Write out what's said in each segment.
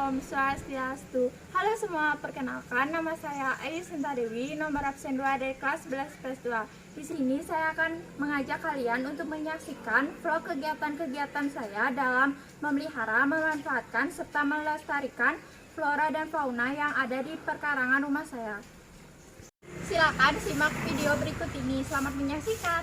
Om Swastiastu. Halo semua, perkenalkan nama saya Ais Sinta Dewi, nomor absen 2 dari kelas 11 IPS 2. Di sini saya akan mengajak kalian untuk menyaksikan vlog kegiatan-kegiatan saya dalam memelihara, memanfaatkan, serta melestarikan flora dan fauna yang ada di perkarangan rumah saya. Silakan simak video berikut ini. Selamat menyaksikan.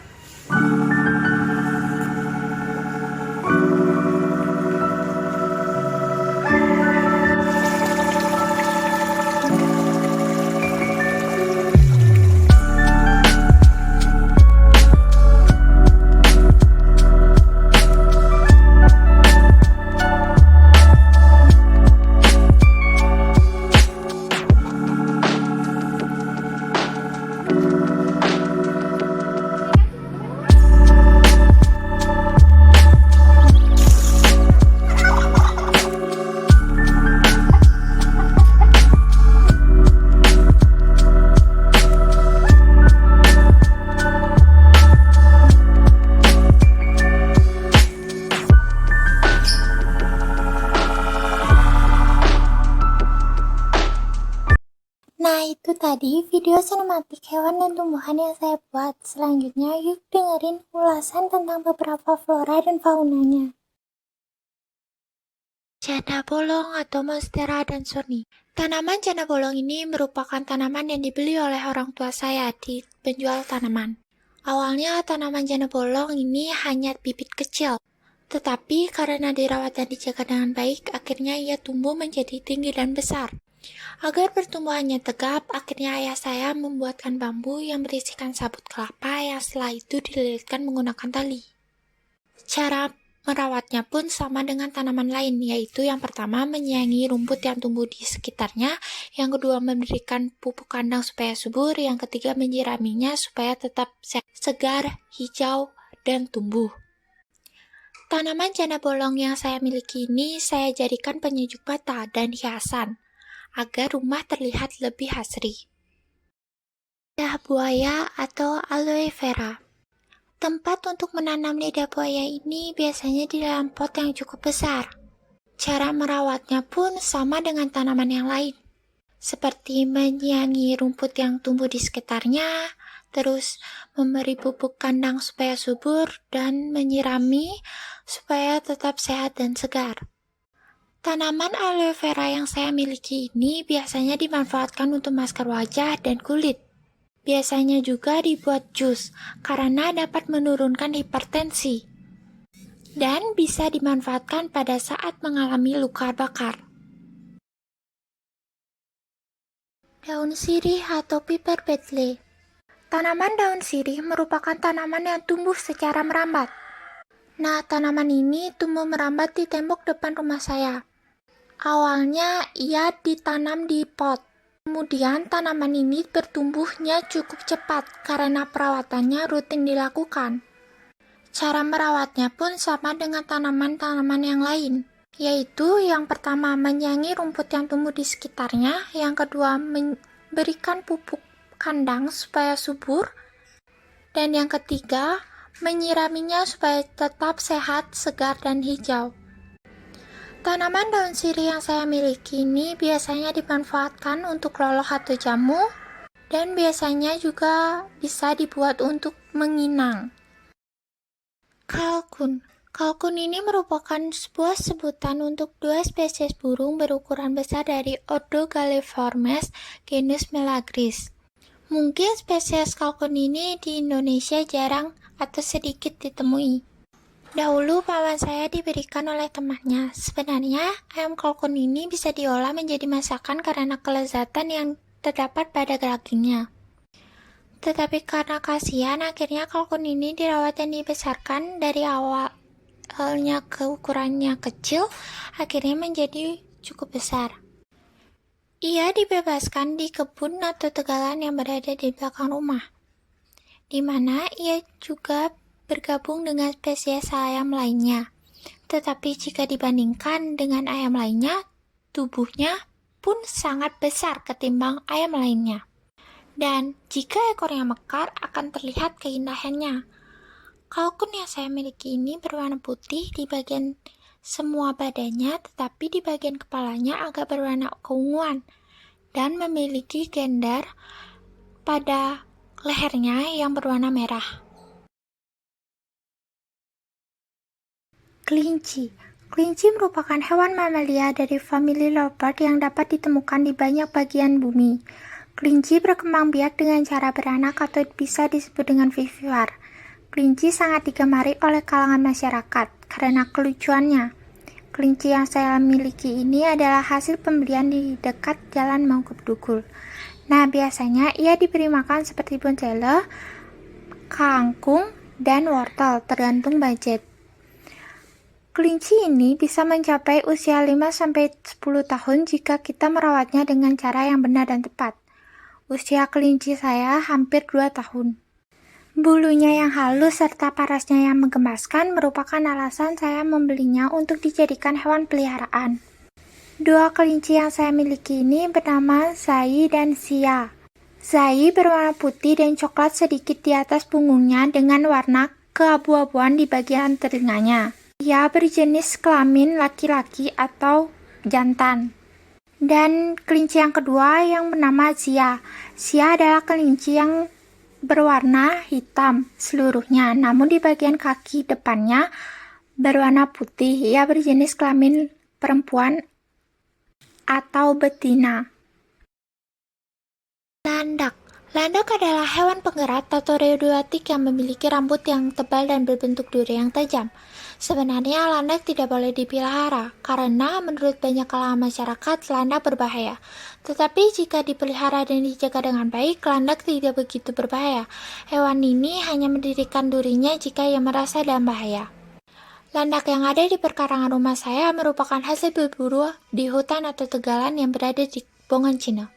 Nah, itu tadi video sinematik hewan dan tumbuhan yang saya buat. Selanjutnya, yuk dengerin ulasan tentang beberapa flora dan faunanya. Janda bolong atau Monstera adansoni. Tanaman janda bolong ini merupakan tanaman yang dibeli oleh orang tua saya di penjual tanaman. Awalnya tanaman janda bolong ini hanya bibit kecil, tetapi karena dirawat dan dijaga dengan baik, akhirnya ia tumbuh menjadi tinggi dan besar. Agar pertumbuhannya tegap, akhirnya ayah saya membuatkan bambu yang berisikan sabut kelapa yang setelah itu dililitkan menggunakan tali. Cara merawatnya pun sama dengan tanaman lain, yaitu yang pertama menyayangi rumput yang tumbuh di sekitarnya, yang kedua memberikan pupuk kandang supaya subur, yang ketiga menyiraminya supaya tetap segar, hijau, dan tumbuh. Tanaman janda bolong yang saya miliki ini saya jadikan penyejuk mata dan hiasan, agar rumah terlihat lebih asri. Lidah buaya atau aloe vera. Tempat untuk menanam lidah buaya ini biasanya di dalam pot yang cukup besar. Cara merawatnya pun sama dengan tanaman yang lain, seperti menyiangi rumput yang tumbuh di sekitarnya, terus memberi pupuk kandang supaya subur, dan menyirami supaya tetap sehat dan segar. Tanaman aloe vera yang saya miliki ini biasanya dimanfaatkan untuk masker wajah dan kulit. Biasanya juga dibuat jus karena dapat menurunkan hipertensi dan bisa dimanfaatkan pada saat mengalami luka bakar. Daun sirih atau piper betle. Tanaman daun sirih merupakan tanaman yang tumbuh secara merambat. Nah, tanaman ini tumbuh merambat di tembok depan rumah saya. Awalnya ia ditanam di pot, kemudian tanaman ini bertumbuhnya cukup cepat karena perawatannya rutin dilakukan. Cara merawatnya pun sama dengan tanaman-tanaman yang lain, yaitu yang pertama menyayangi rumput yang tumbuh di sekitarnya, yang kedua memberikan pupuk kandang supaya subur, dan yang ketiga menyiraminya supaya tetap sehat, segar, dan hijau. Tanaman daun sirih yang saya miliki ini biasanya dimanfaatkan untuk loloh atau jamu, dan biasanya juga bisa dibuat untuk menginang. Kalkun. Kalkun ini merupakan sebuah sebutan untuk dua spesies burung berukuran besar dari Ordo Galliformes genus Melagris. Mungkin spesies kalkun ini di Indonesia jarang atau sedikit ditemui. Dahulu paman saya diberikan oleh temannya. Sebenarnya ayam kalkun ini bisa diolah menjadi masakan karena kelezatan yang terdapat pada dagingnya. Tetapi karena kasihan, akhirnya kalkun ini dirawat dan dibesarkan dari awalnya ukurannya kecil, akhirnya menjadi cukup besar. Ia dibebaskan di kebun atau tegalan yang berada di belakang rumah, di mana ia juga bergabung dengan spesies ayam lainnya. Tetapi jika dibandingkan dengan ayam lainnya, tubuhnya pun sangat besar ketimbang ayam lainnya. Dan jika ekornya mekar, akan terlihat keindahannya. Kalkun yang saya miliki ini berwarna putih di bagian semua badannya, tetapi di bagian kepalanya agak berwarna keunguan dan memiliki gender pada lehernya yang berwarna merah. Kelinci. Kelinci merupakan hewan mamalia dari famili leopard yang dapat ditemukan di banyak bagian bumi. Kelinci berkembang biak dengan cara beranak atau bisa disebut dengan vivipar. Kelinci sangat digemari oleh kalangan masyarakat karena kelucuannya. Kelinci yang saya miliki ini adalah hasil pembelian di dekat Jalan Mangkubdugul. Nah, biasanya ia diberi makan seperti buntele, kangkung, dan wortel, tergantung budget. Kelinci ini bisa mencapai usia 5-10 tahun jika kita merawatnya dengan cara yang benar dan tepat. Usia kelinci saya hampir 2 tahun. Bulunya yang halus serta parasnya yang menggemaskan merupakan alasan saya membelinya untuk dijadikan hewan peliharaan. 2 kelinci yang saya miliki ini bernama Zai dan Sia. Zai berwarna putih dan coklat sedikit di atas punggungnya dengan warna keabu-abuan di bagian telinganya. Ia berjenis kelamin laki-laki atau jantan. Dan kelinci yang kedua yang bernama Zia. Zia adalah kelinci yang berwarna hitam seluruhnya, namun di bagian kaki depannya berwarna putih. Ia berjenis kelamin perempuan atau betina. Landak. Landak adalah hewan penggerak atau radioaktif yang memiliki rambut yang tebal dan berbentuk duri yang tajam. Sebenarnya landak tidak boleh dipelihara karena menurut banyak kalangan masyarakat landak berbahaya. Tetapi jika dipelihara dan dijaga dengan baik, landak tidak begitu berbahaya. Hewan ini hanya mendirikan durinya jika ia merasa dalam bahaya. Landak yang ada di perkarangan rumah saya merupakan hasil berburu di hutan atau tegalan yang berada di Bongan, Cina.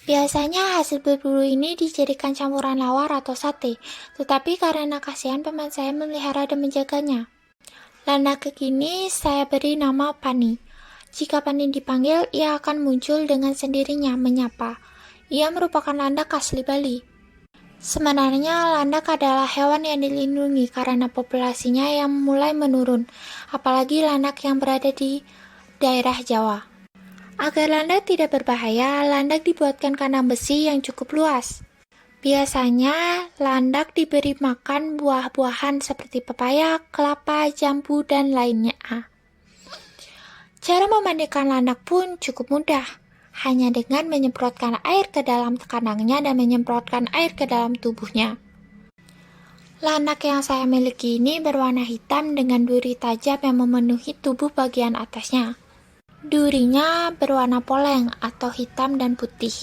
Biasanya hasil berburu ini dijadikan campuran lawar atau sate, tetapi karena kasihan paman saya memelihara dan menjaganya. Landak ini saya beri nama Pani. Jika Pani dipanggil, ia akan muncul dengan sendirinya menyapa. Ia merupakan landak asli Bali. Sebenarnya landak adalah hewan yang dilindungi karena populasinya yang mulai menurun, apalagi landak yang berada di daerah Jawa. Agar landak tidak berbahaya, landak dibuatkan kandang besi yang cukup luas. Biasanya, landak diberi makan buah-buahan seperti pepaya, kelapa, jambu, dan lainnya. Cara memandikan landak pun cukup mudah, hanya dengan menyemprotkan air ke dalam kandangnya dan menyemprotkan air ke dalam tubuhnya. Landak yang saya miliki ini berwarna hitam dengan duri tajam yang memenuhi tubuh bagian atasnya. Durinya berwarna poleng atau hitam dan putih.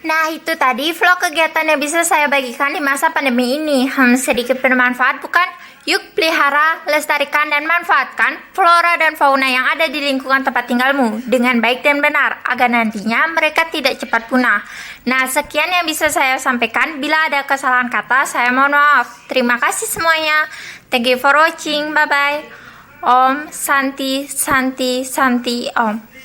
Nah, itu tadi vlog kegiatan yang bisa saya bagikan di masa pandemi ini. Sedikit bermanfaat bukan? Yuk pelihara, lestarikan, dan manfaatkan flora dan fauna yang ada di lingkungan tempat tinggalmu dengan baik dan benar, agar nantinya mereka tidak cepat punah. Nah, sekian yang bisa saya sampaikan. Bila ada kesalahan kata, saya mohon maaf. Terima kasih semuanya. Thank you for watching. Bye-bye. Om Santi Santi Santi Om.